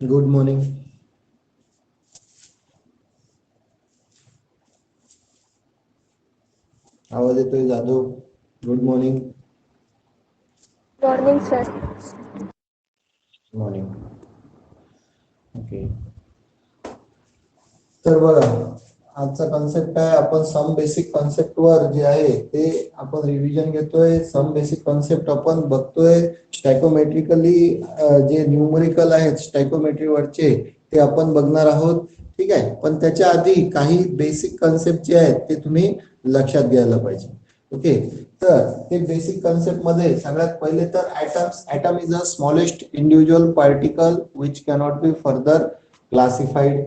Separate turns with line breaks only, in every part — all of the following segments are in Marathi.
Good morning. आवाज येतोय Jadhav? Good morning.
Morning sir.
Morning. Okay. तर बघा, आजचा कॉन्सेप्ट आहे, आपण सम बेसिक कॉन्सेप्ट वर जे आहे ते आपण रिव्हिजन घेतोय. सम बेसिक कॉन्सेप्ट आपण बघतोय. स्टॅकोमेट्रिकली जे न्यूमरिकल आहेत स्टॅकोमेट्री वरचे ते आपण बघणार आहोत. ठीक आहे, पण त्याच्या आधी काही बेसिक कॉन्सेप्ट जे आहेत ते तुम्ही लक्षात घ्यायला पाहिजे. ओके, तर ते बेसिक कॉन्सेप्ट मध्ये सगळ्यात पहिले तर atom is a smallest individual particle which cannot be further classified,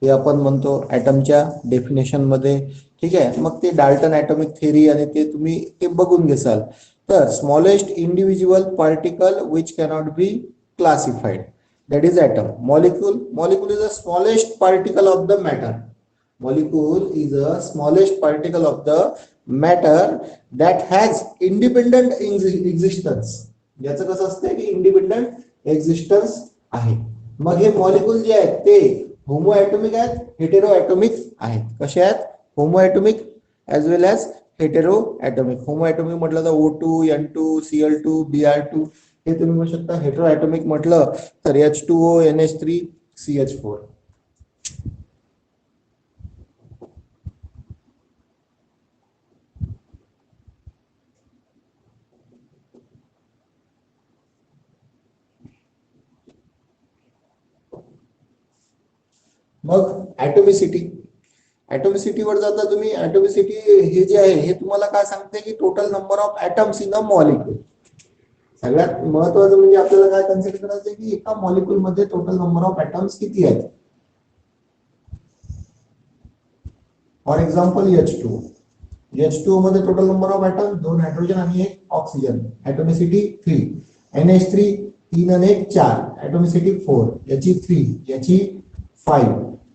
हे आपण म्हणतो ॲटमच्या डेफिनेशन मध्ये. ठीक आहे, मग ते डाल्टन ॲटॉमिक थेअरी आणि ते तुम्ही ते बघून घेसाल. तर smallest individual particle which cannot B classified, that is atom. Molecule is the smallest particle of the matter. Molecule is the smallest particle of the matter that has independent existence. याचं कसं असतं की इंडिपेंडंट एक्झिस्टन्स आहे. मग हे मॉलिक्यूल जे आहेत ते होमो ॲटॉमिक आहेत, हेटेरो ॲटॉमिक आहेत. कसे आहेत? Homo atomic as well as hetero atomic. Homo atomic म्हटलं तर O2, N2, Cl2, Br2 हे तुम्ही म्हणू शकता. हेटेरो ॲटॉमिक म्हटलं तर H2O, NH3, CH4. मग ॲटॉमिसिटी वर जाता तुम्ही. ॲटॉमिसिटी हे जे आहे हे तुम्हाला काय सांगते की total number of atoms in a molecule. सगळ्यात महत्वाचं म्हणजे आपल्याला काय कन्सिडर करायचं की एका मॉलिक्यूल मध्ये टोटल नंबर ऑफ ॲटम्स किती आहेत. फॉर एक्झाम्पल H2O मध्ये total number of atom 2 hydrogen आणि 1 ऑक्सिजन. ॲटॉमिसिटी 3. NH3 3 आणि 1 4. ॲटॉमिसिटी 4. याची 3, याची 5,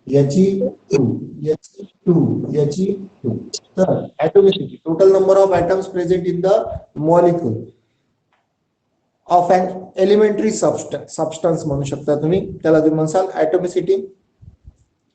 याची 2, याची 2, याची 2. तर atomicity total number of atoms present in the molecule of an elementary substance म्हणू शकता तुम्ही. त्याला तुम्ही म्हणसाल ॲटॉमिसिटी.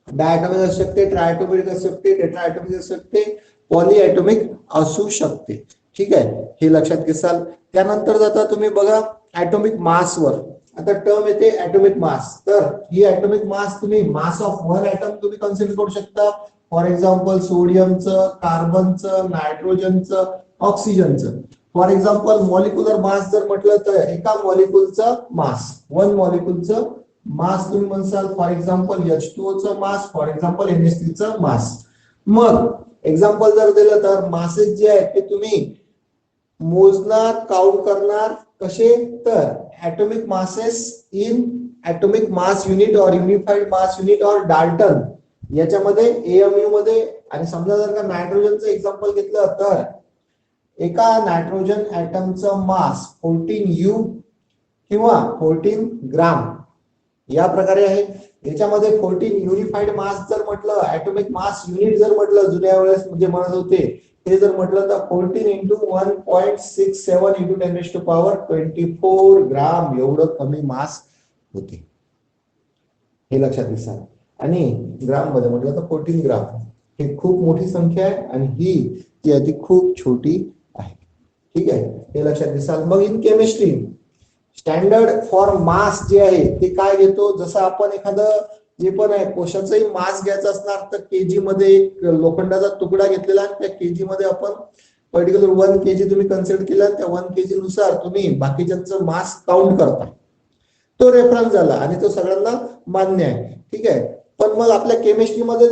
डायटॉमिक असू शकते, ट्रायटॉमिक असू शकते, टेट्राटॉमिक असू शकते, पॉलीॲटॉमिक असू शकते. ठीक आहे, हे लक्षात घेसाल. त्यानंतर जाता तुम्ही बघा ॲटॉमिक मास वर. आता टर्म येते ॲटॉमिक मास. तर ही ॲटॉमिक मास तुम्ही मास ऑफ वन ॲटम तुम्ही कन्सिडर करू शकता. फॉर एक्झाम्पल सोडियमचं, कार्बनचं, नायट्रोजनचं, ऑक्सिजनचं. फॉर एक्झाम्पल मॉलिक्युलर मास जर म्हटलं तर एका मॉलिक्युलचं मास, वन मॉलिक्युलचं मास तुम्ही म्हणसाल. फॉर एक्झाम्पल H2O चं मास, फॉर एक्झाम्पल NH3 चं मास. मग एक्झाम्पल जर दिलं तर मासेस जे आहेत ते तुम्ही मोजणार, काउंट करणार. कसे? तर atomic masses in atomic mass unit और unified mass unit or Dalton याच्यामध्ये AMU मध्ये. आणि समजा जर का नायट्रोजनचं एक्झाम्पल घेतलं तर एका नायट्रोजन ॲटमचं मास 14U किंवा 14 ग्राम या प्रकारे आहे. याच्यामध्ये 14 युनिफाईड मास जर म्हटलं, ॲटॉमिक मास युनिट जर म्हटलं जुन्या वेळेस म्हणजे म्हणत होते ते जर म्हटलं तर 14 इंटू 1.67 इंटू 10⁻24 ग्राम एवढं कमी मास होते. हे लक्षात घ्या. आणि ग्राम मध्ये म्हटलं तर 14 ग्राम. हे खूप मोठी संख्या आहे आणि ही जी आहे ती खूप छोटी आहे. ठीक आहे, हे लक्षात घ्या. मग in chemistry standard for mass जे आहे ते काय घेतो. जसं आपण एखादं जे पण आहे कोशाचंही मास घ्यायचं असणार तर केजी मध्ये एक लोखंडाचा तुकडा घेतलेला, त्या केजी मध्ये आपण पर्टिक्युलर 1 kg तुम्ही कन्सिडर केला. त्या 1 kg नुसार तुम्ही बाकीच्यांचं मास काउंट करता. तो रेफरन्स झाला आणि तो सगळ्यांना मान्य आहे. ठीक आहे, पण मग आपल्या केमिस्ट्रीमध्ये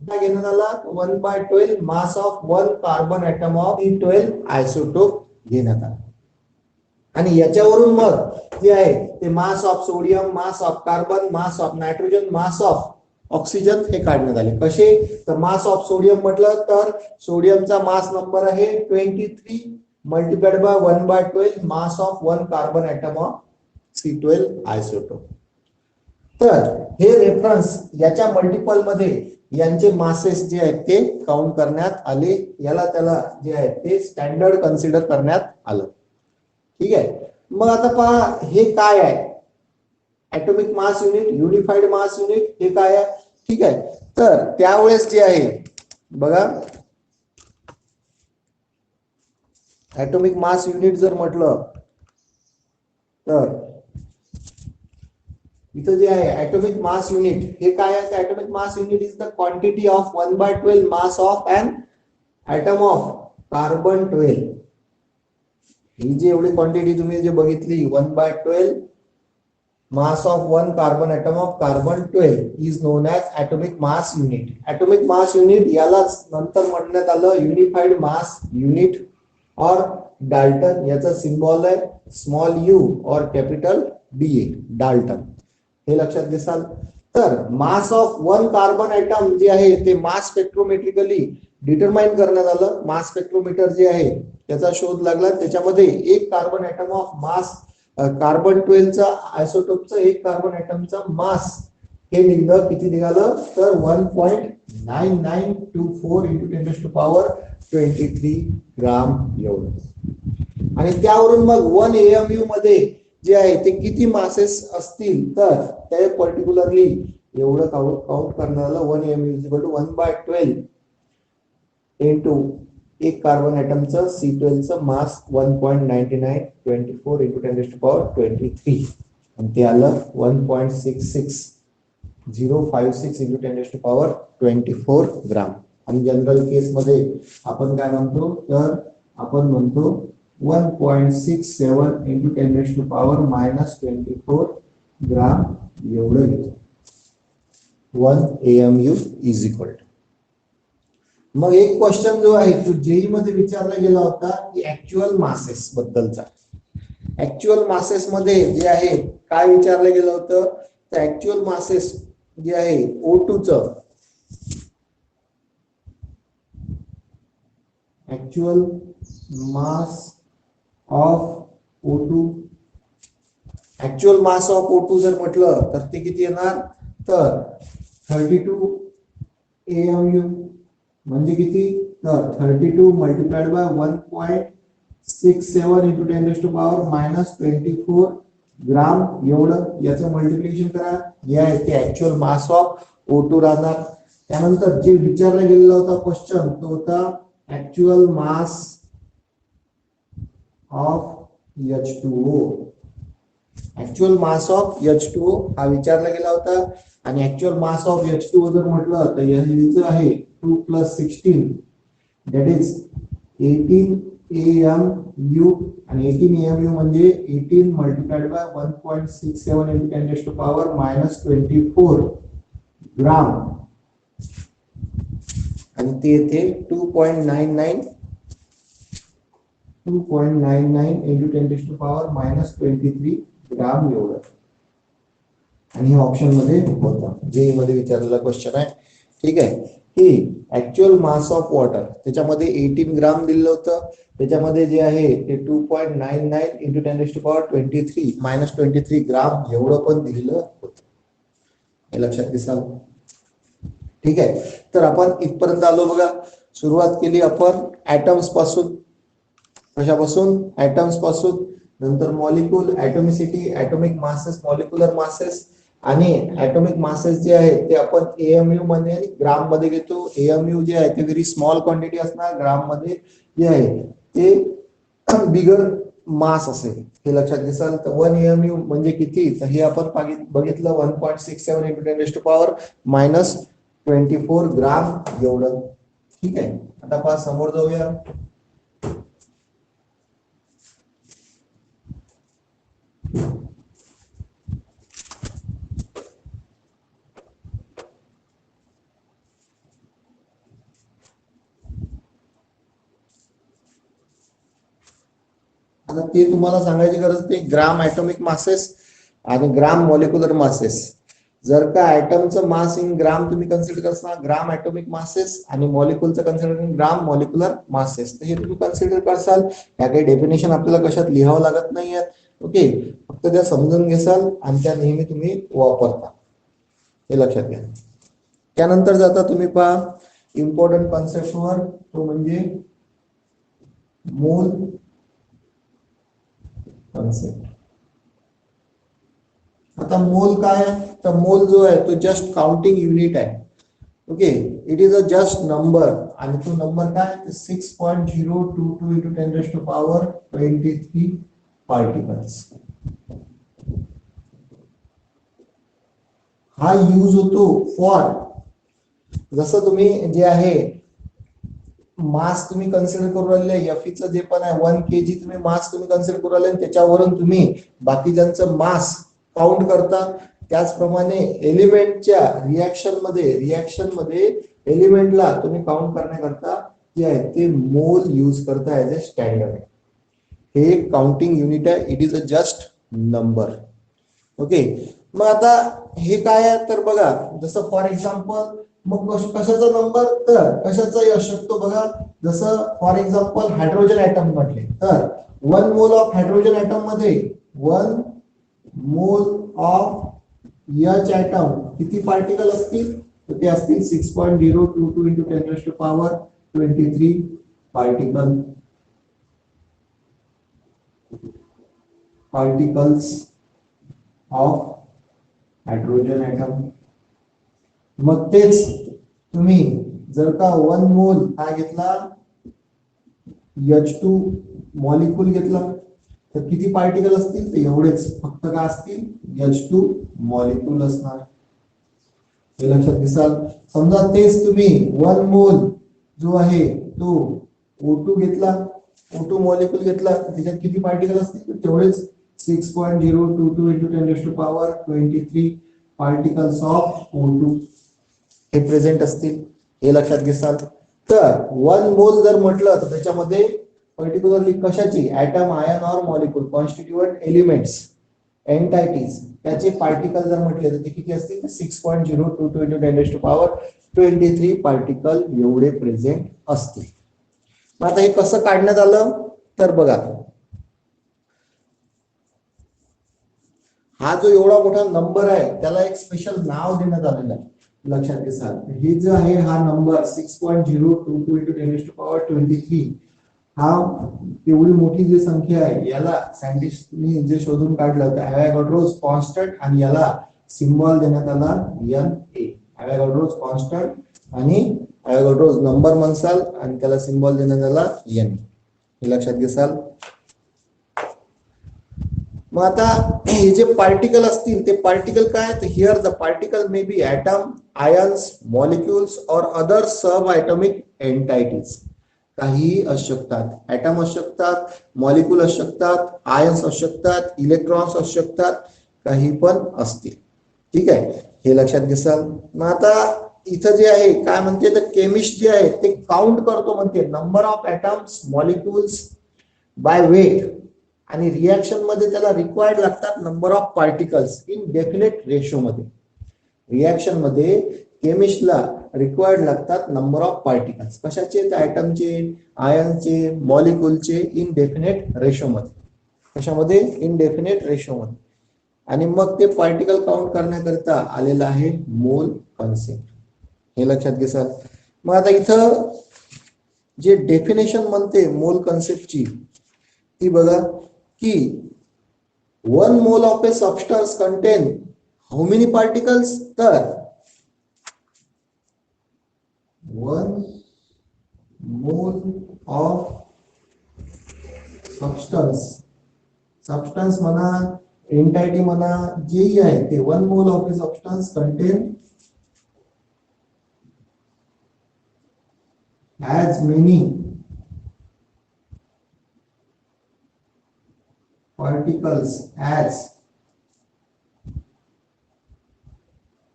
घेण्यात आला 1/12 mass of 1 carbon atom of E12 isotope घेण्यात आला. आणि याच्यावरून मग जे आहे ते mass of sodium, mass of carbon, mass of nitrogen, mass of oxygen हे काढण्यात आले. कसे? तर मास ऑफ सोडियम म्हटलं तर सोडियमचा मास नंबर आहे 23 multiplied by 1/12 mass of 1 carbon atom of C12 isotope. तर हे रेफरन्स याच्या मल्टिपल मध्ये यांचे मासेस जे आहेत ते काउंट करण्यात आले. याला त्याला जे आहे ते स्टँडर्ड कन्सिडर करण्यात आलं. ठीक आहे, मग आता पहा हे काय आहे, atomic mass unit, unified mass unit, हे काय आहे? ठीक आहे, तर त्यावेळेस जे आहे बघा, ऍटॉमिक मास युनिट जर म्हटलं तर इथं जे आहे ऍटॉमिक मास युनिट हे काय आहे? Atomic mass unit is the quantity of 1/12 mass of an atom of carbon 12. ही जी एवढी क्वांटिटी तुम्ही जे बघितली 1/12 mass of one carbon atom of carbon 12 is known as atomic mass unit. Atomic mass unit यालाच नंतर म्हणण्यात आलं unified mass unit or dalton. याचा सिम्बॉल आहे small u or capital D A, dalton. हे लक्षात घेसाल. तर mass of one carbon atom जे आहे ते मास स्पेक्ट्रोमेट्रिकली डिटरमाइन करण्यात आलं. मास स्पेक्ट्रोमीटर जे आहे त्याचा शोध लागला. त्याच्यामध्ये एक carbon atom of mass carbon 12 चा आयसोटोपचं एक कार्बन ॲटमचा मास हे निघालं. किती निघालं तर 1.9924 into 10⁻23 ग्राम एवढं. आणि त्यावरून मग 1 AMU मध्ये जे आहे ते किती मासेस असतील तर ते पर्टिक्युलरली एवढं काउंट करण्यात आलं. 1 AMU = 1/12 इंटू एक कार्बन ॲटमचं C12 चं मास 1.9924 into 10⁻23 आणि ते आलं 1.66056 into 10⁻24 ग्राम. आणि जनरल केस मध्ये आपण काय म्हणतो तर आपण म्हणतो 1.67 into 10⁻⁻24 ग्राम एवढं घेतो. 1 AMU is equal to. मग एक क्वेश्चन जो आहे तो जेई मध्ये विचारला गेला होता की ऍक्च्युअल मासेस बद्दलचा. ऍक्च्युअल मासेस मध्ये जे आहे काय विचारलं गेलं होतं तर ऍक्च्युअल मासेस जे आहे O2 च actual mass of O2, actual mass of O2 जर म्हटलं तर ते किती येणार तर 32 AMU म्हणजे किती तर 32 multiplied by 1.67 into 10⁻⁻24 ग्राम एवढं. याचं मल्टिप्लिकेशन करा. हे आहे ते ऍक्च्युअल मास ऑफ O2 राहणार. त्यानंतर जे विचारला गेलेला होता क्वेश्चन तो होता actual mass of H2O. Actual mass of H2O हा विचारला गेला होता. आणि ऍक्च्युअल मास ऑफ H2O जर म्हटलं तर याचं आहे 2 + 16 that is 18 AMU. आणि 18 AMU म्हणजे 18 multiplied by 1.67 into 10⁻⁻24 ग्राम आणि ते येते 2.99 into 10⁻⁻23 ग्राम एवढं. आणि हे ऑप्शन मध्ये होता जेई मध्ये विचारलेला क्वेश्चन आहे. ठीक आहे. ही ऍक्च्युअल मास ऑफ वॉटर त्याच्यामध्ये 18 ग्राम दिलं होतं. त्याच्यामध्ये जे आहे ते 2.99 into 10⁻23 ग्राम एवढं पण दिलेलं होतं. हे लक्षात घेसाल. ठीक आहे. तर आपण इथपर्यंत आलो बघा. सुरुवात केली आपण ऍटम्स पासून. कशापासून? ऍटम्स पासून. नंतर molecule, atomicity, atomic masses, molecular masses आणि ऍटॉमिक मासेस जे आहे ते आपण AMU मध्ये आणि ग्राम मध्ये घेतो. AMU जे आहे ते व्हेरी स्मॉल क्वांटिटी असणार. ग्राम मध्ये जे आहे ते बिगर मास असेल. हे लक्षात घेसाल. तर 1 AMU म्हणजे किती तर हे आपण बघितलं 1.67 into 10⁻⁻24 ग्राम एवढं. ठीक आहे. आता पहा समोर जाऊया. आता ते तुम्हाला सांगायची गरज नाही. ग्राम ऍटॉमिक मासेस आणि ग्राम मॉलिक्युलर मासेस. जर का ऍटमचं मास इन ग्राम तुम्ही कन्सिडर करता ग्राम ऍटॉमिक मासेस आणि मॉलिक्युलचं कन्सिडर ग्राम मॉलिक्युलर मासेस तर हे तुम्ही कन्सिडर करसाल. या काही डेफिनेशन आपल्याला कशात लिहावं लागत नाहीये. ओके. फक्त त्या समजून घेसाल आणि त्या नेहमी तुम्ही वापरता. हे लक्षात घ्या. त्यानंतर जाता तुम्ही पहा इम्पॉर्टंट कॉन्सेप्टवर. तो म्हणजे मोल कॉन्सेप्ट. आता मोल काय आहे, तर मोल जो आहे तो जस्ट काउंटिंग युनिट आहे. Okay, it is a just number, आणि तो नंबर काय 6.022 into 10 raised to power 23 particles. हा यूज होतो फॉर, जसं तुम्ही जे आहे मास तुम्ही कन्सिडर करू राहिले, एफईचं जे पण आहे 1 kg तुम्ही मास तुम्ही कन्सिडर करू राहिले, त्याच्यावरून तुम्ही बाकीच्यांचं मास काउंट करता. त्याचप्रमाणे एलिमेंटच्या रिएक्शन मध्ये एलिमेंटला तुम्ही काउंट करण्याकरता जे आहे ते मोल यूज करता ऍज अ स्टँडर्ड. हे काउंटिंग युनिट आहे, it is a just number. Okay, मग आता हे काय आहे तर बघा, जसं फॉर एक्झाम्पल मग कशाचा नंबर, तर कशाचाही असू शकतो बघा. जसं फॉर एक्झाम्पल हायड्रोजन ऍटम म्हटले तर 1 मोल ऑफ हायड्रोजन ऍटम मध्ये 1 मोल ऑफ H ऍटम किती पार्टिकल असतील, तर ते असतील 6.022 into 10 raised to power 23 particles of hydrogen atom. मग तेच तुम्ही जर का 1 मोल काय घेतला H2 मॉलिक्यूल घेतला तर किती पार्टिकल असतील, तर एवढेच फक्त काय असतील H2 मॉलिक्यूल असणार. हे लक्षात दिसाल. समजा तेच तुम्ही 1 मोल जो आहे तो O2 घेतला, O2 मॉलिक्यूल घेतला तर त्याच्यात किती पार्टिकल असतील, तर तेवढेच 6.022 into 10 raised to power 23 particles of O2 हे प्रेझेंट असतील. हे लक्षात घ्याल. तर 1 मोल जर म्हटलं तर त्याच्यामध्ये पर्टिक्युलरली कशाची, ऍटम, आयन और मॉलिक्यूल, कॉन्स्टिट्यूएंट एलिमेंट्स, एंटाइटीज, त्याचे पार्टिकल जर म्हटले तर ते किती असतील, 6.022 into 10 raised to power 23 particle एवढे प्रेझेंट असतील. मग आता हे कसं काढण्यात आलं तर बघा, हा जो एवढा मोठा नंबर आहे त्याला एक स्पेशल नाव देण्यात आलेलं आहे. लक्षात घ्या, हे जो आहे हा number 6.022 into 10 raised to power 23, हा एवढी मोठी जी संख्या आहे याला सायंटिस्टनी जे शोधून काढलं तर अवोगाड्रोज कॉन्स्टंट, आणि याला सिम्बॉल देण्यात आला Na. अवोगाड्रोज कॉन्स्टंट आणि अवोगाड्रोज नंबर म्हणसाल आणि त्याला सिम्बॉल देण्यात आला Na. हे लक्षात घ्याल. मग आता हे जे पार्टिकल असतील ते पार्टिकल काय, तर here the particle may be atom, ions, molecules और अदर सब ऍटॉमिक एंटाइटीज. काही असू शकतात, ऍटम असू शकतात, मॉलिक्यूल असू शकतात, आयन्स असू शकतात, इलेक्ट्रॉन्स असू शकतात, काही पण असतील. ठीक आहे, हे लक्षात घ्याल. मग आता इथं जे आहे काय म्हणते, तर केमिस्ट जे आहे ते काउंट करतो म्हणते number of atoms, molecules by weight, आणि रिएक्शन मध्ये त्याला रिक्वायर्ड लागतात number of particles in definite ratio मध्ये. रिएक्शन मध्ये केमिस्टला रिक्वायर्ड लागतात नंबर ऑफ पार्टिकल्स, कशाचे, तर ऍटमचे, आयनचे, मॉलिक्यूलचे, इन डेफिनेट रेशो मध्ये. कशामध्ये, इन डेफिनेट रेशो मध्ये. आणि मग ते पार्टिकल काउंट करण्याकरता आलेला आहे मोल कॉन्सेप्ट. हे लक्षात घ्या. मग आता इथं जे डेफिनेशन म्हणते मोल कॉन्सेप्टची ती बघा की 1 mole of A substance content how many particles, तर 1 मोल ऑफ सबस्टन्स म्हणा, एंटाइटी म्हणा, जेही आहे ते 1 mole of A substance content as many particles as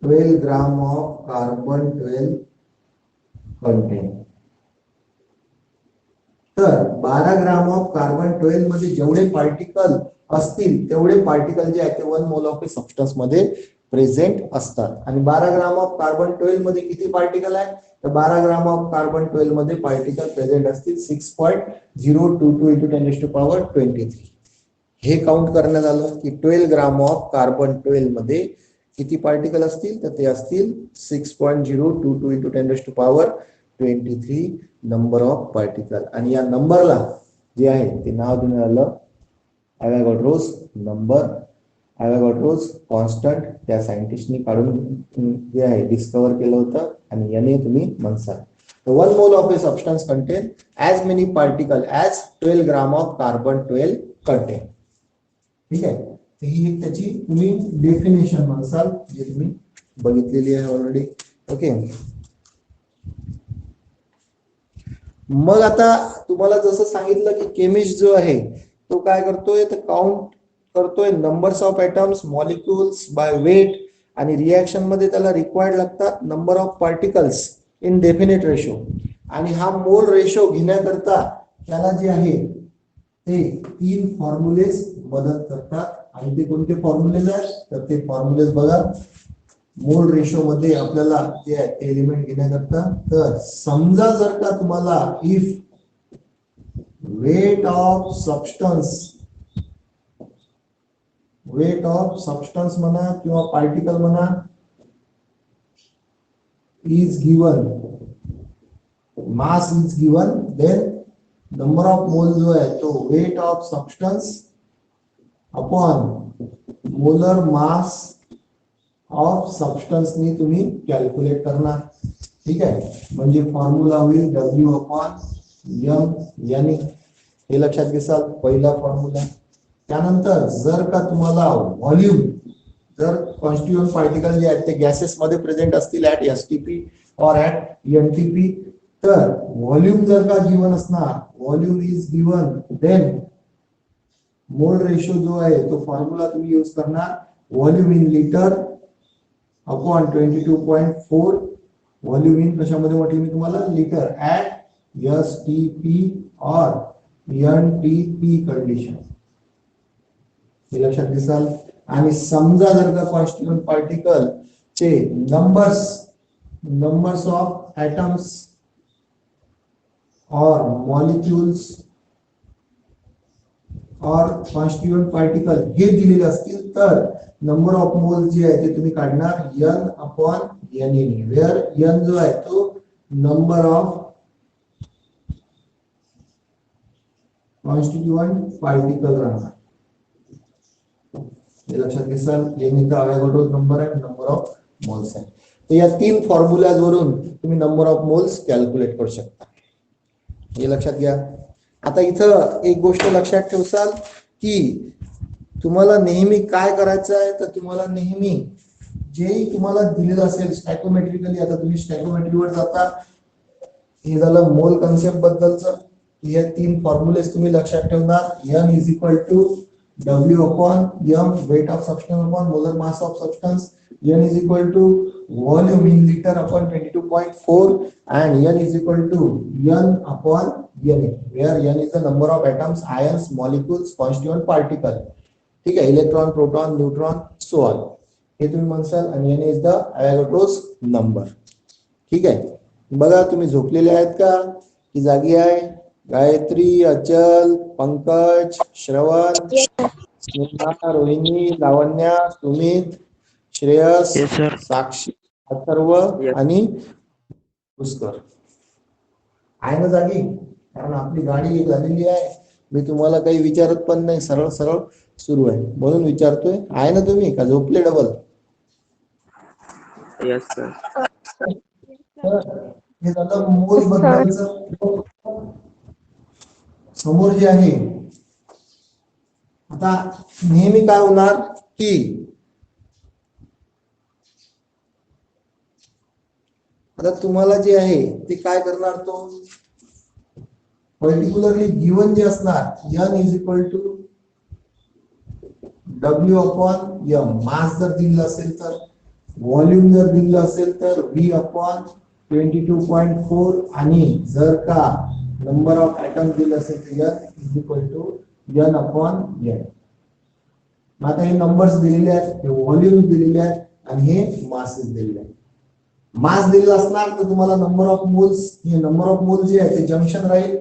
12 gram of carbon 12 contain. तर 12 ग्राम ऑफ कार्बन 12 मध्ये जेवढे पार्टिकल असतील तेवढे पार्टिकल जे आहेत ते 1 मोल ऑफ ए सबस्टन्स मध्ये प्रेझेंट असतात. आणि 12 ग्राम ऑफ कार्बन 12 मध्ये किती पार्टिकल आहे, तर 12 ग्राम ऑफ कार्बन 12 मध्ये पार्टिकल प्रेझेंट असतील 6.022 into 10 raised to power 23. हे काउंट करण्यात आलं की 12 ग्राम ऑफ कार्बन 12 मध्ये किती पार्टिकल असतील, तर ते असतील 6.022 into 10 raised to power 23 number of particle. आणि या नंबरला जे आहे ते नाव देण्यात आलं ॲव्होगाड्रोस नंबर, ॲव्होगाड्रोस कॉन्स्टंट त्या सायंटिस्टनी काढून जे आहे डिस्कवर केलं होतं, आणि याने तुम्ही म्हणसाल. One mole of A substance content as many particle as 12 gram of carbon 12 content. ठीक आहे, तर ही एक त्याची तुम्ही डेफिनेशन म्हणसाल, जे तुम्ही बघितलेली आहे ऑलरेडी. ओके, मग आता तुम्हाला जसं सांगितलं की केमिस्ट जो आहे तो काय करतोय, तर काउंट करतोय numbers of atoms molecules by weight, आणि रिॲक्शन मध्ये त्याला रिक्वायर्ड लागतात number of particles in definite ratio. आणि हा मोल रेशो घेण्याकरता त्याला जे आहे ते 3 फॉर्म्युलेज मदत करतात. आणि ते कोणते फॉर्म्युलेज आहेत, तर ते फॉर्म्युलेज बघा. मोल रेशो मध्ये आपल्याला जे आहे ते एलिमेंट घेण्याकरता, तर समजा जर का तुम्हाला इफ वेट ऑफ सबस्टन्स म्हणा किंवा पार्टिकल म्हणा is given, mass is given, then number of moles जो है तो weight of substance upon molar mass of substance नी तुम्ही कॅल्क्युलेट करणार. ठीक आहे, म्हणजे फॉर्म्युला होईल W अपॉन M यानी, हे लक्षात घेसाल पहिला फॉर्म्युला. त्यानंतर जर का तुम्हाला व्हॉल्यूम, जर कॉन्स्टिट्यूएंट पार्टिकल जे आहेत ते गॅसेस मध्ये प्रेझेंट असतील ऍट एसटीपी और ऍट एनटीपी, तर व्हॉल्यूम जर का गिवन असणार, volume is given, then mole ratio जो आहे तो फॉर्म्युला तुम्ही यूज करणार, volume in litre upon 22.4. Volume in कशामध्ये म्हटलं मी तुम्हाला, लिटर, ऍट एसटीपी और एनटीपी कंडिशन. हे लक्षात घेसाल. आणि समजा जर का कॉन्स्टिट्यूएंट पार्टिकल चे नंबर्स ऑफ ॲटम्स और मॉलिक्युल्स और कॉन्स्टिट्यूएंट पार्टिकल हे दिलेले असतील, तर नंबर ऑफ मोल जे आहे ते तुम्ही काढणार n upon n, where n जो आहे तो नंबर ऑफ कॉन्स्टिट्यूएंट पार्टिकल राहणार. हे लक्षात घेसाल. याने ॲव्होगाड्रो नंबर आहे, नंबर ऑफ मोल्स आहे. तर या 3 फॉर्म्युलाज वरून तुम्ही नंबर ऑफ मोल्स कॅल्क्युलेट करू शकता. हे लक्षात घ्या. आता इथं एक गोष्ट लक्षात ठेवसाल की तुम्हाला नेहमी काय करायचं आहे, तर तुम्हाला नेहमी जे तुम्हाला दिलेलं असेल स्टॅकोमेट्रिकली, आता तुम्ही स्टॅकोमेट्रीवर जाता. हे झालं मोल कन्सेप्ट बद्दलचं. हे 3 फॉर्म्युलेज तुम्ही लक्षात ठेवणार. n is equal to W upon M, weight of substance upon molar mass of substance. N is equal to volume in liter upon 22.4, and N is equal to N upon Na, where N is the number of atoms, ions, molecules, constituent particle. ठीक आहे, electron, proton, neutron, so on. हे तुम्ही म्हणसाल. आणि N is the ॲव्होगाड्रोस नंबर. ठीक आहे, बघा तुम्ही झोपलेले आहेत का की जागी आहे? गायत्री, अचल, पंकज, श्रवण, स्नेहा, रोहिणी, लावण्या, सुमित, श्रेयस, साक्षी, अथर्व आणि पुष्कर आहे ना जागी? कारण आपली गाडी झालेली आहे. मी तुम्हाला काही विचारत पण नाही, सरळ सरळ सुरू आहे म्हणून विचारतोय. आहे ना तुम्ही, का झोपले डबल?
Yes sir.
हे झालं मोल बद्दलचं. समोर जे आहे, आता नेहमी काय होणार की आता तुम्हाला जे आहे ते काय करणार, तो पर्टिक्युलरली गिवन जे असणार n is equal to W upon M. Mass जर दिलं असेल तर, व्हॉल्यूम जर दिलं असेल तर V अपॉन 22.4, आणि जर का नंबर ऑफ ॲटम दिलं असेल तर n is equal to n upon n. आता हे नंबर्स दिलेले आहेत, हे व्हॉल्यूम दिलेले आहेत, आणि हे मासेस दिलेले आहेत. मास दिलेला असणार तर तुम्हाला नंबर ऑफ मोल्स, हे नंबर ऑफ मोल जे आहे ते जंक्शन राहील.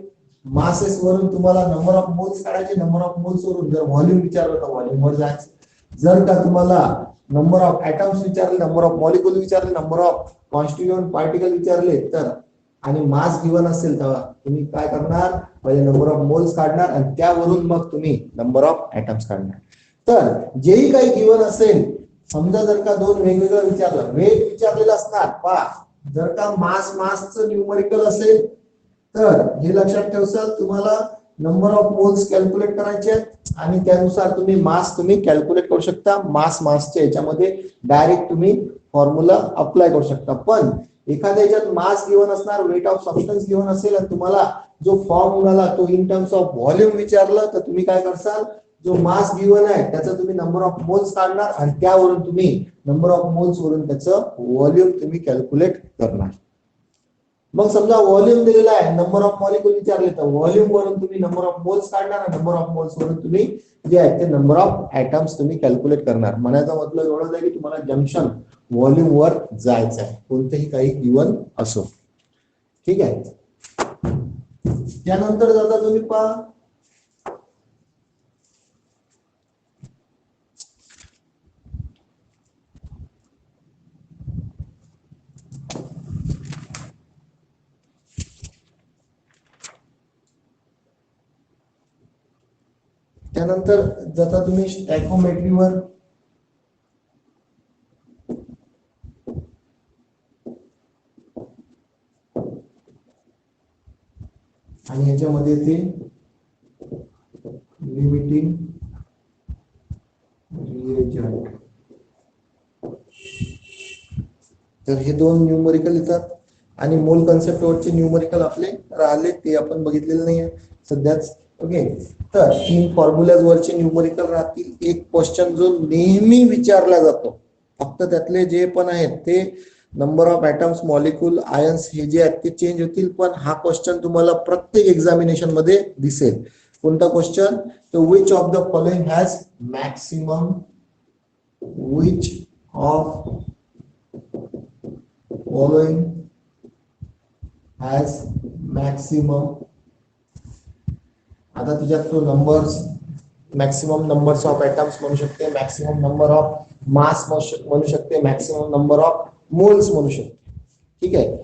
मासेस वरून तुम्हाला नंबर ऑफ मोल्स काढायचे, नंबर ऑफ मोल्स वरून जर व्हॉल्यूम विचारलं तर व्हॉल्यूम वर जायचं. जर का तुम्हाला नंबर ऑफ ॲटम्स विचारले, नंबर ऑफ मॉलिक्युल विचारले, नंबर ऑफ कॉन्स्टिट्यूएंट पार्टिकल विचारले, तर आणि मास गिवन असेल तेव्हा तुम्ही काय करणार, पहिले नंबर ऑफ मोल्स काढणार आणि त्यावरून मग तुम्ही नंबर ऑफ ऍटम्स काढणार. तर जेही काही गिवन असेल, समजा जर का दोन वेगवेगळं विचारलं, वेट विचारलेलं असणार पहा, जर का मासचं न्यूमरिकल असेल तर हे लक्षात ठेवसाल, तुम्हाला नंबर ऑफ मोल्स कॅल्क्युलेट करायचे आणि त्यानुसार तुम्ही मास तुम्ही कॅल्क्युलेट करू शकता. मासच्या याच्यामध्ये डायरेक्ट तुम्ही फॉर्म्युला अप्लाय करू शकता. पण एखाद्या याच्यात मास गिवन असणार, वेट ऑफ सबस्टन्स गिवन असेल आणि तुम्हाला जो फॉर्म मिळाला तो इन टर्म्स ऑफ व्हॉल्यूम विचारलं, तर तुम्ही काय करसाल, जो मास गिवन आहे त्याचा तुम्ही नंबर ऑफ मोल्स काढणार आणि त्यावरून तुम्ही नंबर ऑफ मोल्स वरून त्याचं व्हॉल्यूम तुम्ही कॅल्क्युलेट करणार. मग समजा व्हॉल्यूम दिलेला आहे, नंबर ऑफ मॉलिक्यूल विचारले तर व्हॉल्यूम वरून तुम्ही नंबर ऑफ मोल्स काढणार आणि नंबर ऑफ मोल्स वरून तुम्ही जे आहे ते नंबर ऑफ ऍटम्स तुम्ही कॅल्क्युलेट करणार. म्हणायचा मतलब एवढंच आहे की तुम्हाला जंक्शन व्हॉल्यूम वर जायचं आहे, कोणतेही काही गिवन असो. ठीक आहे. त्यानंतर जाता तुम्ही पहा त्यानंतर जाता तुम्ही स्टॅकोमेट्रीवर. आणि याच्यामध्ये ते लिमिटिंग रिएजंट, तर हे दोन न्यूमरिकल येतात आणि मोल कन्सेप्ट वरचे न्यूमरिकल आपले राहिले ते आपण बघितलेले नाहीये सध्याच. ओके, तर 3 फॉर्म्युलाज वरचे न्यूमरिकल राहतील. एक क्वेश्चन जो नेहमी विचारला जातो, फक्त त्यातले जे पण आहेत ते number of atoms, molecule, ions हे जे आहेत ते चेंज होतील, पण हा क्वेश्चन तुम्हाला प्रत्येक एक्झामिनेशन मध्ये दिसेल. कोणता क्वेश्चन, तर which of the following has maximum, which of following has maximum. आता तिच्यात तो numbers, maximum numbers of atoms म्हणू शकते, मॅक्सिमम नंबर ऑफ मास म्हणू शकते, मॅक्सिमम नंबर ऑफ मोल्स म्हणू शकते. ठीक आहे.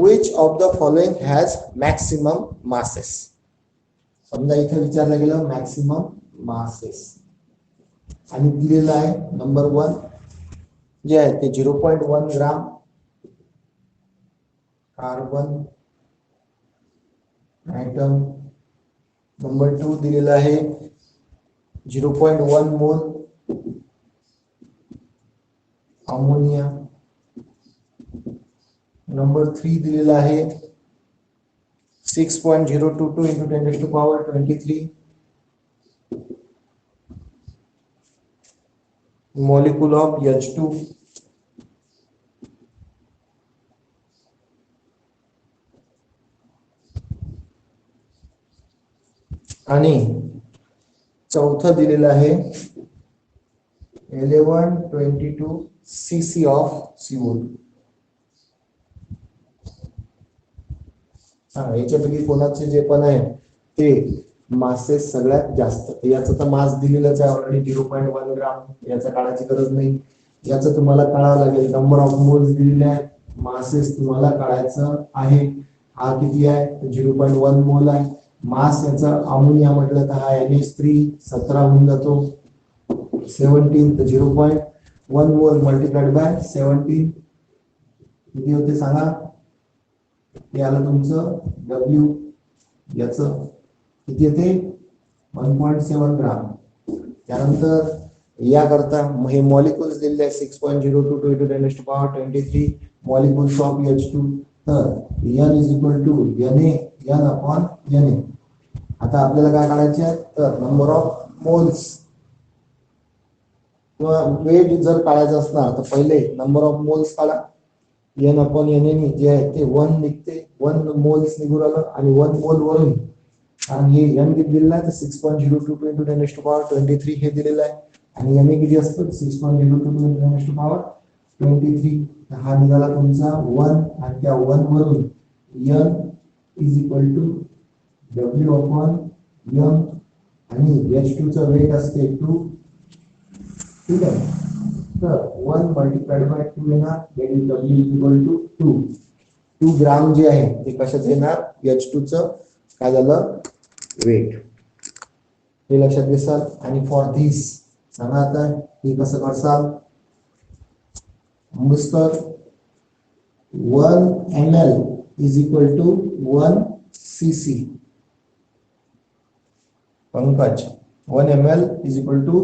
Which of the following has maximum masses. समजा इथे विचारलं गेलं मॅक्सिमम मासेस आणि दिलेलं आहे नंबर 1 जे आहे ते 0.1 ग्राम कार्बन ऍटम. नंबर 2 दिलेला आहे 0.1 मोल अमोनिया. नंबर 3 दिलेला आहे 6.022 into 10 raised to power 23 molecule of H2. आणि चौथं दिलेलं आहे 1122 cc of CO2. याच्यापैकी कोणाचे जे पण आहे ते मासेस सगळ्यात जास्त. याचं तर मास दिलेलंच आहे ऑलरेडी 0.1 ग्राम, याचा काढायची गरज नाही. याचं तुम्हाला काढावं लागेल. नंबर ऑफ मोल्स दिलेले आहेत, मासेस तुम्हाला काढायचं आहे. हा किती आहे, 0.1 मोल आहे. मास याचा अमोनिया म्हटलं तर हा NH3 17 होऊन जातो 17, तर 0.1 मोल मल्टिप्लाइड बाय 17 किती होते सांगा. हे आलं तुमचं W. याचं किती येते 1.7 ग्राम. त्यानंतर या करता हे मॉलिक्युल्स दिलेले आहे 6.022 into 10 raised to power 23 molecules of H2. तर N is equal to N upon Na. आता आपल्याला काय काढायचे आहे, तर नंबर ऑफ मोल्स किंवा वेट जर काढायचं असणार तर पहिले नंबर ऑफ मोल्स काढा. N upon Na जे आहे ते 1 निघते, 1 मोल्स निघून आलं आणि 1 मोल वरून आणि हे N किती दिलेलं आहे, तर 6.022 into 10 raised to power 23 हे दिलेलं आहे. आणि Na किती असतं 6.022 into 10 raised to power 23. हा निघाला तुमचा 1 आणि त्या 1 वरून N is equal to W upon M आणि H2 चा वेट असते 2. ठीक आहे. तर 1 multiplied by 2 येणार, that is W is equal to 2. 2 ग्राम जे आहे ते कशाचं येणार, H2 चं काय झालं वेट, हे लक्षात घेसाल. आणि फॉर धिस सांगा आता हे कसं करसाल, mister 1 ml is equal to 1 cc. Pankaj 1 ml is equal to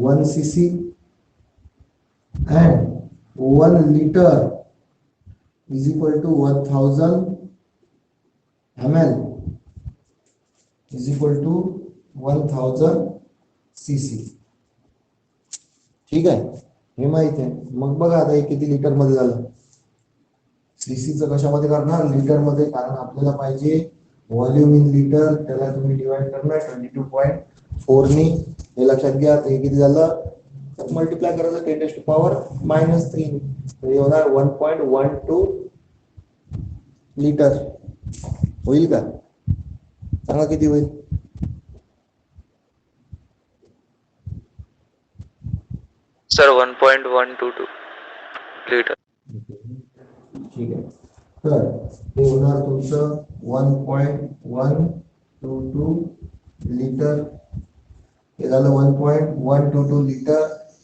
1 cc and 1 liter is equal to 1000 ml is equal to 1000 cc. ठीक आहे, हे माहित आहे. मग बघा आता हे किती लिटर मध्ये झालं. सीसीचं कशामध्ये करणार, लिटर मध्ये, कारण आपल्याला पाहिजे व्हॉल्यूम इन लिटर. त्याला तुम्ही डिवाइड करणार 22.4 नी. हे लक्षात घ्या. हे किती झालं, मल्टिप्लाय करायचं 10⁻³ हे होणार 1.12 लिटर. होईल का, सांगा किती होईल.
Sir 1.122 litre.
ठीक आहे, तर हे होणार तुमचं 1.122 लिटर. हे झालं 1.122 लिटर.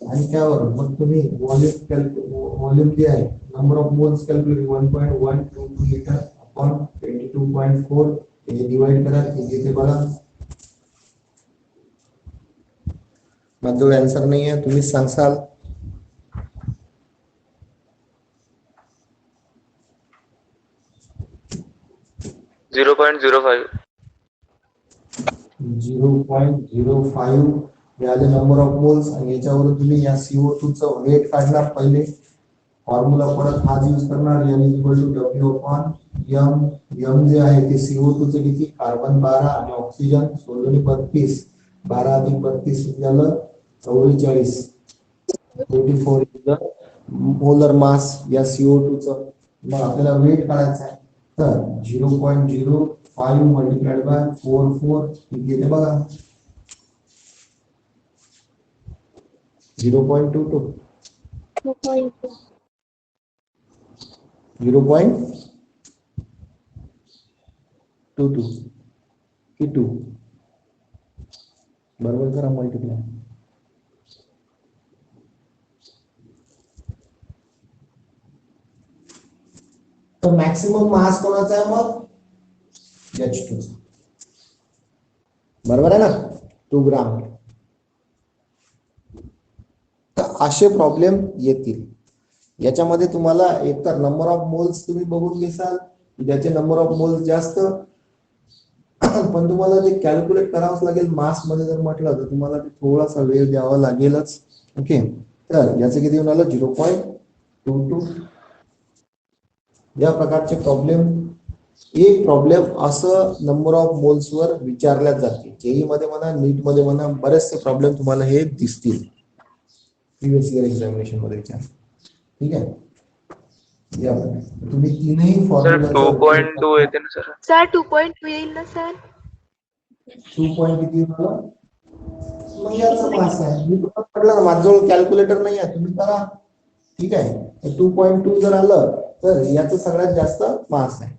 आणि त्यावर मग तुम्ही व्हॉल्यूम जे आहे, number of moles calculate 1.122 litre upon 22.4 हे डिवाइड करा. इथे बघा माझं आन्सर नाही आहे, तुम्ही सांगाल.
0.05.
0.05 मिळाले नंबर ऑफ मोल्स. आणि याच्यावरून तुम्ही या CO2 चं वेट काढणार. पहिले फॉर्म्युला परत हाच यूज करणार, N = W/M. M जे आहे ते CO2 चं किती, कार्बन 12 आणि ऑक्सिजन 16 32. 12 अधिक 32 झालं 44. 44 इज द मोलर मास या CO2 चं. मग आपल्याला वेट काढायचं आहे, तर 0.05 मल्टिप्लाइड बाय 44 इथे बघा 0.22 की 2 बरोबर करा मल्टिप्लाय. तर मॅक्सिमम मास कोणाचा आहे मग, H2. बरोबर आहे ना, 2 ग्राम. तर असे प्रॉब्लेम येतील. याच्यामध्ये तुम्हाला एकतर नंबर ऑफ मोल्स तुम्ही बघून घेसाल, ज्याचे नंबर ऑफ मोल्स जास्त, पण तुम्हाला ते कॅल्क्युलेट करावंच लागेल. मास मध्ये जर म्हटलं तर तुम्हाला ते थोडासा वेळ द्यावा लागेलच. ओके, तर याचं किती होऊन आलं 0.22. या प्रकारचे प्रॉब्लेम, एक प्रॉब्लेम असं नंबर ऑफ मोल्स वर विचारल्या जाते. जेई मध्ये म्हणा, नीट मध्ये म्हणा, बरेचसे प्रॉब्लेम तुम्हाला हे दिसतील प्रीवियस इयर एक्झामिनेशन मध्ये विचार. ठीक आहे, या तुम्ही तीनही
सर
फॉर्म्युला
2.2 येते ना सर.
सर 2.2 येईल ना सर.
2 पॉईंट किती झालं, मग याचा मास आहे. मी तुम्हाला म्हटलं ना, माझ्याजवळ कॅल्क्युलेटर नाही आहे, तुम्ही करा. ठीक आहे, 2.2 जर आलं तर याचं सगळ्यात जास्त मास आहे.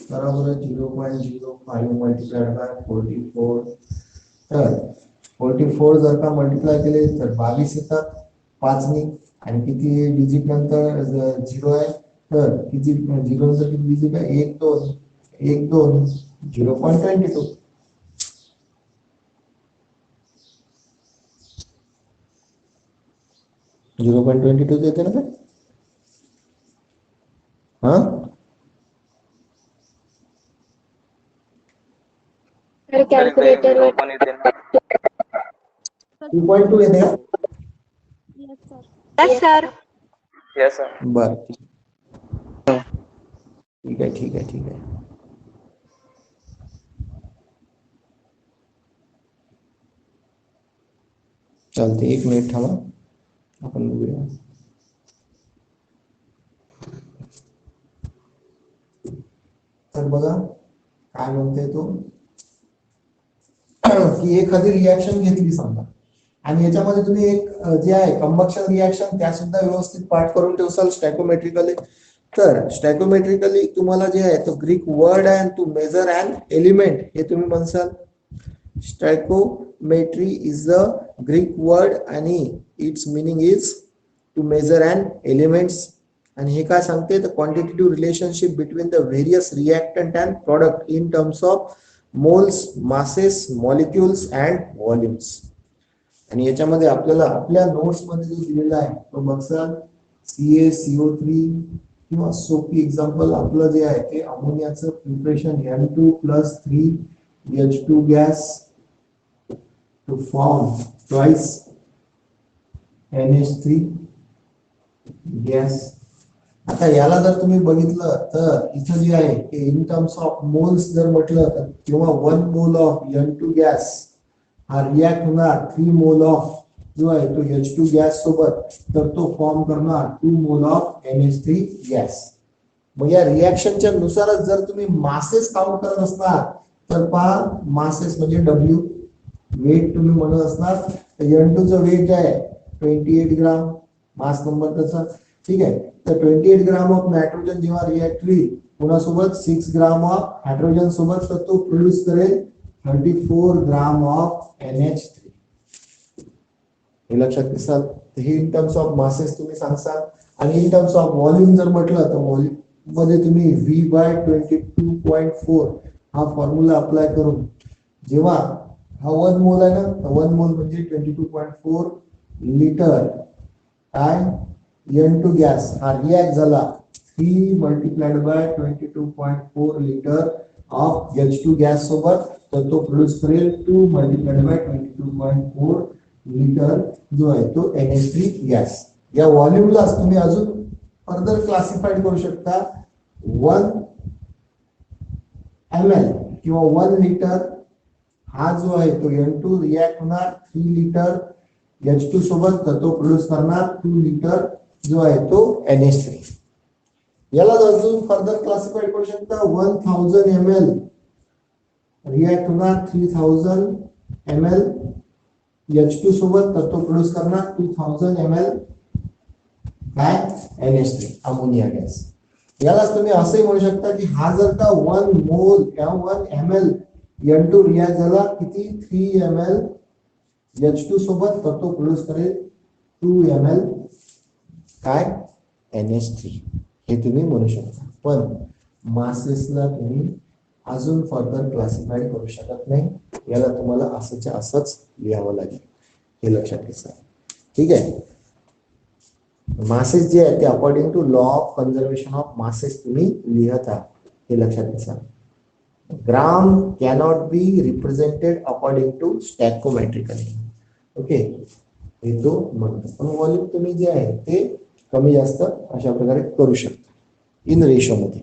बरोबर 0.05 मल्टिप्लाइड बाय 44. तर 44 जर का मल्टिप्लाय केले तर 22 येतात 5 नी. आणि किती डिजिट नंतर 0 आहे, तर किती 0 नंतर किती डिजिट आहे, 1 2 1 2 0.22. येते ना ते. हा,
कॅल्क्युलेटर
2.2 येते का?
Yes sir.
Yes sir.
बर, ठीक आहे ठीक आहे ठीक आहे. चालते, 1 मिनिट थांबा, आपण बघूया. तर बघा काय म्हणते तो, की एखादी रिॲक्शन घेतली समजा, आणि याच्यामध्ये तुम्ही एक जे आहे कंबक्शन रिॲक्शन त्या सुद्धा व्यवस्थित पाठ करून ठेवसाल स्टॅकोमेट्रिकली. तर स्टॅकोमेट्रिकली तुम्हाला जे आहे तो ग्रीक वर्ड आहे टू मेजर अँड एलिमेंट हे तुम्ही म्हणसाल. Stoichiometry is a Greek word आणि it's meaning is to measure and elements. आणि हे काय सांगते the quantitative relationship between the various reactant and product in terms of moles, masses, molecules and volumes. आणि याच्यामध्ये आपल्याला आपल्या नोट्स मध्ये जो दिलेला आहे तो बघसाल CaCO3 किंवा सोपी एक्झाम्पल आपलं जे आहे ते अमोनियाचं preparation N2+3H2 gas to form twice NH3 gas. आता याला जर तुम्ही बघितलं तर इथं जे आहे ते इन टर्म्स ऑफ मोल्स जर म्हटलं तर किंवा 1 मोल ऑफ N2 गॅस हा रिॲक्ट होणार 3 मोल ऑफ जो आहे तो H2 गॅस सोबत, तर तो फॉर्म करणार 2 मोल ऑफ NH3 गॅस. मग या रिॲक्शनच्या नुसारच जर तुम्ही मासेस काउंट करत असणार तर पहा मासेस म्हणजे W वेट तुम्ही म्हणत असणार. N2 चं वेट जे आहे 28 ग्राम मास नंबर त्याचा. ठीक आहे, तर 28 ग्राम ऑफ नायट्रोजन जेव्हा रिॲक्ट होईल कोणासोबत 6 ग्राम ऑफ हायड्रोजन सोबत, तर तो प्रोड्यूस करेल 34 ग्राम ऑफ NH3. हे लक्षात घेसाल. हे इन टर्म्स ऑफ मासेस तुम्ही सांगसाल. आणि इन टर्म्स ऑफ व्हॉल्यूम जर म्हटलं तर व्हॉल्यूम मध्ये तुम्ही V/22.4 हा फॉर्म्युला अप्लाय करून जेव्हा हा 1 मोल आहे ना, 1 मोल म्हणजे 22.4 लिटर काय N2 गॅस हा रिॲक्ट झाला 3 multiplied by 22.4 litre of H2 gas सोबत, तर तो प्रोड्यूस करेल 2 मल्टिप्लाइड बाय 22.4 लिटर जो आहे तो NH3 गॅस. या व्हॉल्यूमला तुम्ही अजून फर्दर क्लासिफाईड करू शकता. 1 ml किंवा 1 लिटर हा जो आहे तो N2 रिॲक्ट होणार 3 लिटर H2 सोबत, तर तो प्रोड्यूस करणार 2 लिटर जो आहे तो NH3. याला अजून फर्दर क्लासिफाईड करू शकता. 1000 ml रिॲक्ट होणार 3000 ml H2 सोबत, तर तो प्रोड्यूस करणार 2000 ml काय NH3 अमोनिया गॅस. यालाच तुम्ही असंही म्हणू शकता की हा जर का 1 मोल किंवा 1 ml N2 रिॲक्ट झाला किती 3 ml H2 सोबत, तर तो प्रोड्यूस करेल 2 ml काय NH3. हे तुम्ही म्हणू शकता. पण मासेसला तुम्ही अजून फर्दर क्लासिफाईड करू शकत नाही. याला तुम्हाला असंच्या असंच लिहावं लागेल. हे लक्षात घ्या. ठीक आहे. मासेस जे आहे ते according to law of conservation of masses तुम्ही लिहत आहात. हे लक्षात घ्या. Gram cannot be represented according to stoichiometrically. Okay, हे तो म्हणतो. पण व्हॉल्यूम तुम्ही जे आहे ते कमी जास्त अशा प्रकारे करू शकता इन रेशो मध्ये.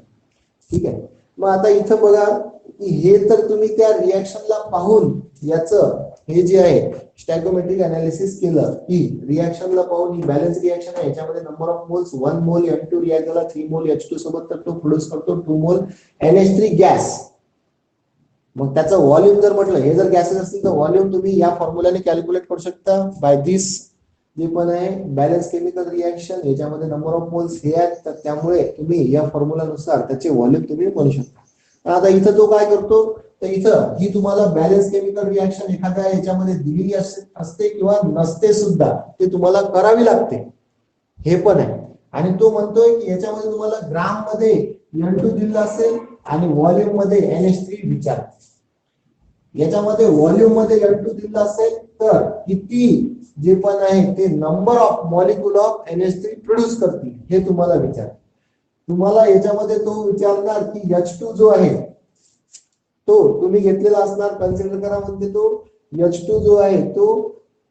ठीक आहे. मग आता इथं बघा की हे तर तुम्ही त्या रिॲक्शनला पाहून याचं हे जे आहे स्टॅकोमेट्रिक अनालिसिस केलं की रिॲक्शनला पाहून ही बॅलन्स रिॲक्शन आहे. याच्यामध्ये नंबर ऑफ मोल्स 1 मोल N2 रिॲक्ट झाला 3 मोल H2 सोबत, तर तो प्रोड्यूस करतो 2 मोल NH3 गॅस. मग त्याचं व्हॉल्यूम जर म्हटलं हे जर गॅसेस असतील तर व्हॉल्यूम तुम्ही या फॉर्म्युलाने कॅल्क्युलेट करू शकता बाय दिस. जे पण आहे बॅलन्स केमिकल रिॲक्शन याच्यामध्ये नंबर ऑफ मोल्स हे आहेत, तर त्यामुळे तुम्ही या फॉर्म्युलानुसार त्याचे व्हॉल्यूम तुम्ही म्हणू शकता. आता इथं तो काय करतो, तर इथं ही तुम्हाला बॅलन्स केमिकल रिॲक्शन एखाद्या याच्यामध्ये दिलेली असते किंवा नसते सुद्धा, ते तुम्हाला करावी लागते. हे पण आहे. आणि तो म्हणतोय की याच्यामध्ये तुम्हाला ग्राम मध्ये N2 दिलेला असेल आणि व्हॉल्यूम मध्ये NH3 विचार. याच्यामध्ये व्हॉल्यूम मध्ये N2 दिलेला असेल तर किती जे पण आहे ते number of molecule of NH3 produce करतील हे तुम्हाला विचार. तुम्हाला याच्यामध्ये तो विचारणार की H2 जो आहे तो तुम्ही घेतलेला असणार. कन्सिडर करा म्हणते तो H2 जो आहे तो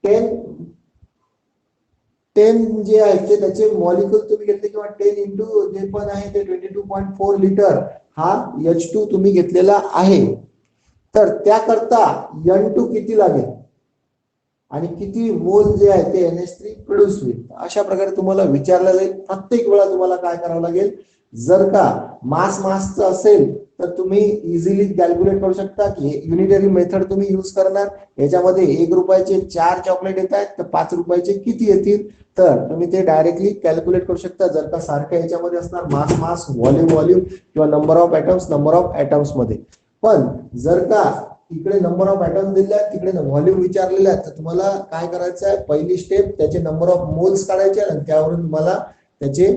10 जे आहे ते त्याचे मॉलिक्युल तुम्ही घेतले किंवा 10 इंटू जे पण आहे ते 22.4 लिटर हा H2 तुम्ही घेतलेला आहे. तर त्याकरता N2 किती लागेल आणि किती मोल जे आहे ते NH3 प्रोड्यूस होईल. अशा प्रकारे तुम्हाला विचारलं जाईल. प्रत्येक वेळा तुम्हाला काय करावं लागेल, जर का मासचं असेल तर तुम्ही इझिली कॅल्क्युलेट करू शकता की युनिटरी मेथड तुम्ही यूज करणार. याच्यामध्ये 1 रुपयाचे 4 चॉकलेट येत आहेत तर 5 रुपयाचे किती येतील, तर तुम्ही ते डायरेक्टली कॅल्क्युलेट करू शकता. जर का सारख्या याच्यामध्ये असणार मास व्हॉल्यूम किंवा नंबर ऑफ ऍटम्स मध्ये. पण जर का इकडे नंबर ऑफ ऍटम्स दिले आहेत, तिकडे व्हॉल्यूम विचारलेले आहे, तर तुम्हाला काय करायचं आहे, पहिली स्टेप त्याचे नंबर ऑफ मोल्स काढायचे आणि त्यावरून तुम्हाला त्याचे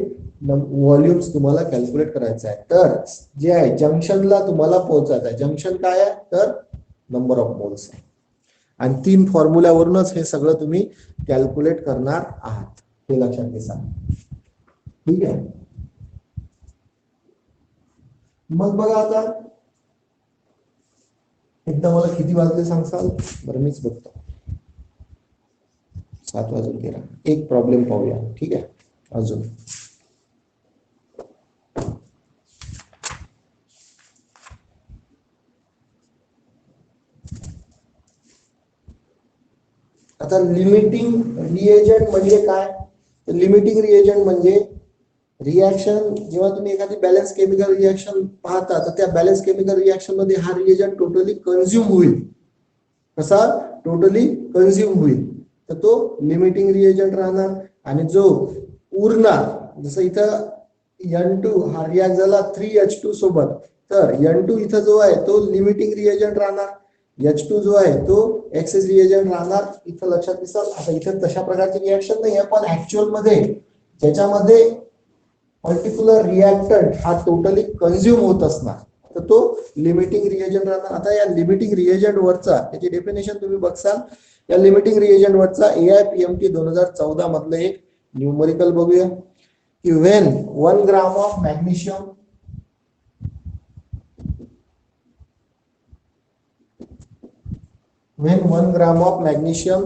व्हॉल्यूम्स तुम्हाला कॅल्क्युलेट करायचं आहे. तर जे आहे जंक्शनला तुम्हाला पोहोचायचं आहे. जंक्शन काय आहे, तर नंबर ऑफ मोल्स आहे. आणि 3 फॉर्म्युल्यावरूनच हे सगळं तुम्ही कॅल्क्युलेट करणार आहात, हे लक्षात घ्या. ठीक आहे. मग बघा आता एकदा मला किती वाजले सांगसाल बरं, मीच बघतो. 7:13. एक प्रॉब्लेम पाहूया. ठीक आहे. अजून आता लिमिटिंग रिएजंट म्हणजे काय, लिमिटिंग रिएजंट म्हणजे रिएक्शन जेव्हा तुम्ही एखादी बॅलन्स केमिकल रिएक्शन पाहता तर त्या बॅलन्स केमिकल रिएक्शन मध्ये हा रिएजंट टोटली कन्झ्युम होईल. कसा टोटली कन्झ्युम होईल, तर तो लिमिटिंग रिएजंट राहणार. आणि जो उरणार, जसं इथं N2 हा रिॲक्ट झाला 3H2 सोबत, तर N2 इथं जो आहे तो लिमिटिंग रिएजंट राहणार. H2 जो आहे तो एक्सेस रिएजंट राहणार. इथं लक्षात दिसल. आता इथं तशा प्रकारची रिएक्शन नाही आहे, पण ऍक्च्युअल मध्ये ज्याच्यामध्ये पर्टिक्युलर रिएक्टंट हा टोटली कन्झ्युम होत असणार, तर तो लिमिटिंग रिएजंट राहणार. आता या लिमिटिंग रिएजंट वरचा त्याची डेफिनेशन तुम्ही बघसाल. या लिमिटिंग रिएजंट वरचा AIPMT 2014 मधलं एक न्यूमरिकल बघूया की when 1 gram of magnesium when 1 gram of magnesium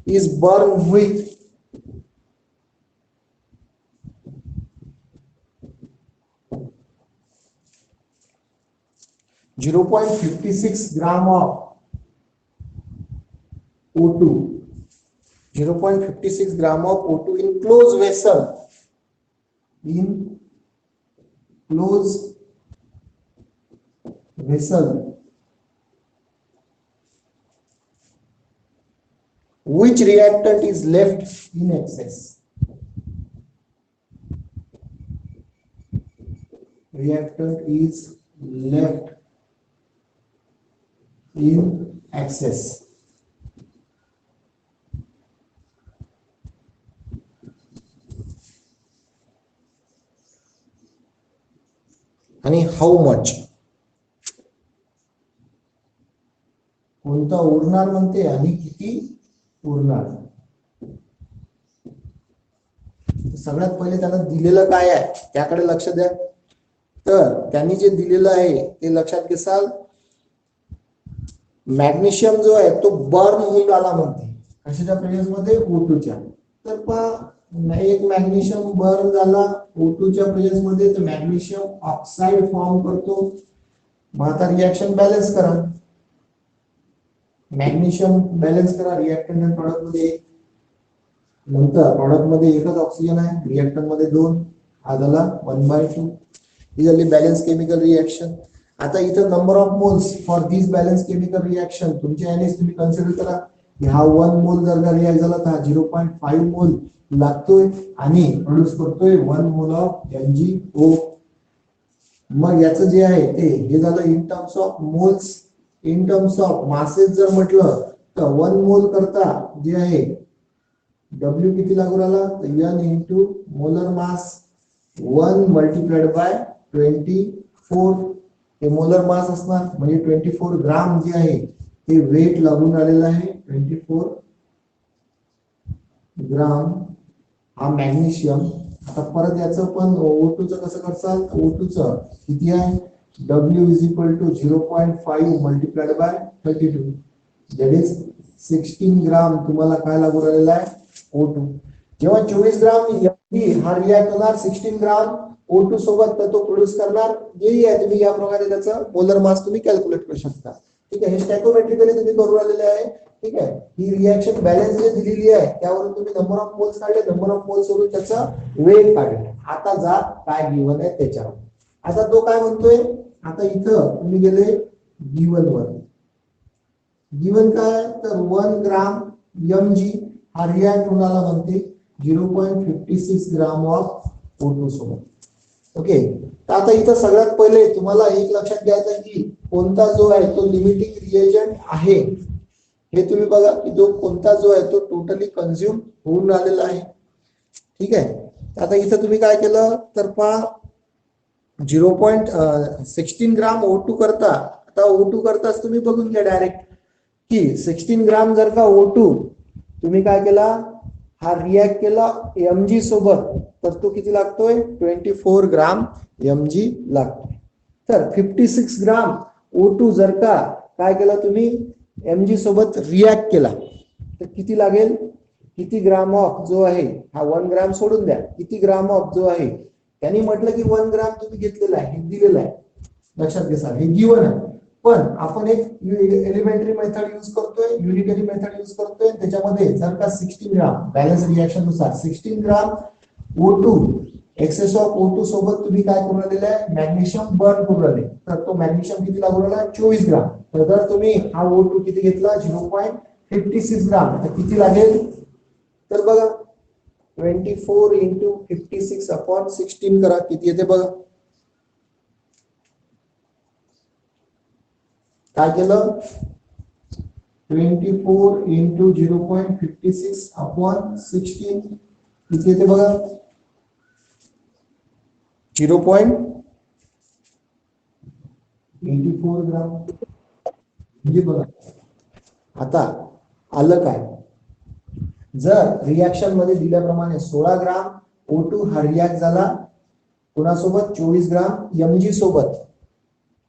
is burned with 0.56 gram of O2, 0.56 gram of O2 in closed vessel, which reactant is left in excess? Reactant is left in excess. आणि हाऊ मच, कोणता उरणार म्हणते आणि किती उरणार. सगळ्यात पहिले त्यांना दिलेलं काय आहे त्याकडे लक्ष द्या. तर त्यांनी जे दिलेलं आहे ते लक्षात घेसाल. मॅग्नेशियम जो आहे तो बर्न होऊन आला म्हणते, कशाच्या प्रेझेन्स मध्ये, O2 च्या. तर पहा एक मॅग्नेशियम बर्न झाला O2 च्या प्रेझेन्स मध्ये, तर मॅग्नेशियम ऑक्साइड फॉर्म करतो. मग आता रिएक्शन बॅलन्स करा, मॅग्नेशियम बॅलन्स करा रिएक्टंट आणि प्रॉडक्ट मध्ये. नंतर प्रॉडक्ट मध्ये एकच ऑक्सिजन आहे, रिएक्टंट मध्ये 2, हा झाला 1/2. ही झाली बॅलन्स केमिकल रिएक्शन. आता इथं number of moles for this balance chemical reaction तुमच्या यानेच तुम्ही कन्सिडर करा की हा 1 मोल जर का रिॲक्ट झाला तर हा 0.5 मोल लागतोय आणि प्रोड्यूस करतोय 1 मोल ऑफ MgO. मग याचं जे आहे ते हे झालं in terms of moles. In terms of masses जर म्हटलं तर 1 मोल करता जे आहे W किती लागू राहिला, तर N into molar mass 1 multiplied by 24. हे मोलर मास असणार म्हणजे 24 ग्राम जे आहे ते वेट लागून आलेलं आहे. 24 ग्राम हा मॅग्नेशियम. आता परत याचं पण O2 चं कसं करसाल, O2 चं किती आहे, W is equal to 0.5 multiplied by 32, that is 16 ग्राम तुम्हाला काय लागू राहिलेला आहे, O2. जेव्हा 24 ग्राम MG हा रिॲक्ट होणार 16 ग्राम O2 सोबत, तर तो प्रोड्यूस करणार जे आहे. तुम्ही या प्रकारे त्याचा मोलर मास तुम्ही कॅल्क्युलेट करू शकता. ठीक आहे. हे स्टॅकोमेट्रिकली तुम्ही करू राहिलेले आहे. ठीक आहे. ही रिएक्शन बॅलन्स जे दिलेली आहे त्यावरून तुम्ही नंबर ऑफ मोल्स काढले, नंबर ऑफ मोल्स वरून त्याचा वेट काढले. आता जा काय गिवन आहे त्याच्यावर. आता तो काय म्हणतोय आता इथं तुम्ही गेले गिवन वर. गिवन काय तर 1 ग्राम mg हा रिॲक्ट होणारा म्हणते 0.56 ग्राम ऑफ O2 सोबत. ओके, तर आता इथं सगळ्यात पहिले तुम्हाला एक लक्षात घ्यायचं आहे की कोणता जो आहे तो लिमिटिंग रिएजंट आहे हे तुम्ही बघा की जो कोणता जो आहे तो टोटली कंझ्युम होऊन आलेला आहे. ठीक आहे, आता इथं तुम्ही काय केलं तर पहा 0.16 ग्राम O2 करता. आता O2 करताच तुम्ही बघून घ्या डायरेक्ट की 16 ग्राम जर का O2 तुम्ही काय केला हा रिॲक्ट केला mg सोबत तर तो किती लागतोय 24 ग्राम mg लागतोय. तर 56 ग्राम O2 जर का काय केला तुम्ही mg सोबत रिॲक्ट केला तर किती लागेल, किती ग्राम ऑफ जो आहे हा 1 ग्राम सोडून द्या, किती ग्राम ऑफ जो आहे त्यांनी म्हटलं की 1 ग्राम तुम्ही घेतलेला आहे हे दिलेलं आहे. लक्षात घ्या सर, हे गिवन आहे. पण आपण एक एलिमेंटरी मेथड यूज करतोय, युनिटरी मेथड यूज करतोय. त्याच्यामध्ये जर का 16 ग्राम बॅलन्स रिएक्शन नुसार 16 ग्राम O2 एक्सेस ऑफ O2 सोबत तुम्ही काय करून राहिलेलं आहे मॅग्नेशियम बर्न करून राहिले तर तो मॅग्नेशियम किती लागू राहिला 24 ग्राम. तर जर तुम्ही हा O2 किती घेतला 0.56 ग्राम तर किती लागेल तर बघा 24 into 56 upon 16 करा किती येते बघा. काय केलं 24 into 0.56 upon 16 किती येते बघा 0.84 ग्राम. म्हणजे बघा आता आलं काय जर रिएक्शन मध्ये दिल्याप्रमाणे 16 ग्राम O2 हा रिॲक्ट झाला कोणासोबत 24 ग्राम mg सोबत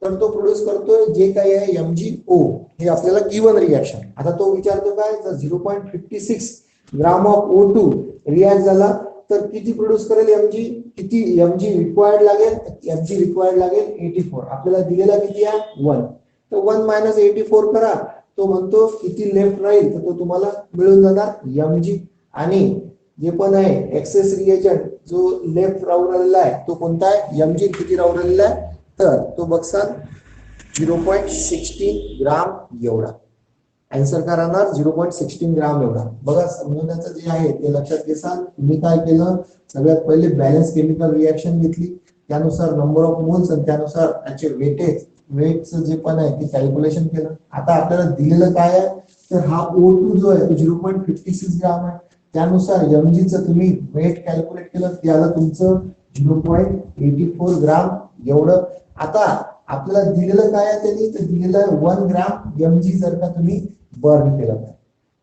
तर तो प्रोड्यूस करतोय जे काही आहे MgO हे आपल्याला गिवन रिएक्शन. आता तो विचारतो काय जर 0.56 ग्राम ऑफ O2 रिॲक्ट झाला तर किती प्रोड्यूस करेल mg, किती mg रिक्वायर्ड लागेल, mg रिक्वायर्ड लागेल 84. आपल्याला दिलेला किती आहे 1. तर 1 मायनस 84 करा. तो म्हणतो किती लेफ्ट राहील तर तो तुम्हाला मिळून जाणार mg. आणि जे पण आहे एक्सेस रिएजंट जो लेफ्ट राहून राहिलेला आहे तो कोणता आहे mg किती राहून राहिलेला आहे तर तो बघसाल 0.16 ग्राम एवढा. आन्सर काय राहणार 0.16 ग्राम एवढा. बघा समजण्याचं जे आहे ते लक्षात घेसाल. तुम्ही काय केलं सगळ्यात पहिले बॅलन्स केमिकल रिएक्शन घेतली त्यानुसार नंबर ऑफ मोल्स आणि त्यानुसार त्याचे वेटेज वेटचं जे पण आहे ते कॅल्क्युलेशन केलं. आता आपल्याला दिलेलं काय आहे तर हा O2 जो आहे तो 0.56 ग्राम आहे त्यानुसार mg चं तुम्ही वेट कॅल्क्युलेट केलं त्याला तुमचं 0.84 ग्राम एवढं. आता आपल्याला दिलेलं काय आहे त्यांनी तर दिलेलं 1 ग्राम mg जर का तुम्ही बर्न केलं तर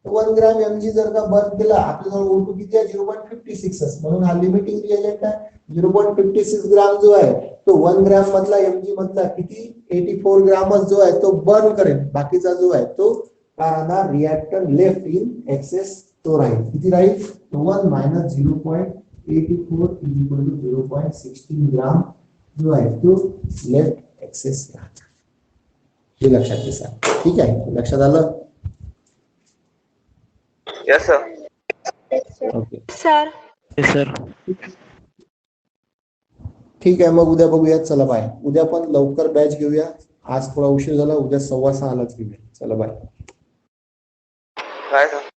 1 ग्राम mg जर का बर्न केला आपल्याजवळ O2 किती आहे 0.56 म्हणून हा लिमिटिंग रिएजंट आहे. 0.56 ग्राम जो आहे तो 1 ग्राम मधला mg मधला किती 84 ग्रामच जो आहे तो बर्न करेल. बाकीचा जो आहे तो काय राहणार रिएक्टंट लेफ्ट इन एक्सेस तो राहील. किती राहील 1 मायनस 0.84 0.16 ग्राम जो आहे तो लेफ्ट एक्सेस राहणार. हे लक्षात घ्या. ठीक आहे, लक्षात आलं.
Yes, sir.
Okay
sir
sir
ठीक आहे, मग उद्या बघूया. चला बाय. उद्या पण लवकर बॅच घेऊया. आज थोडा उशीर झाला, उद्या 6:15 लाच घेऊया. चला बाय.
Bye, sir.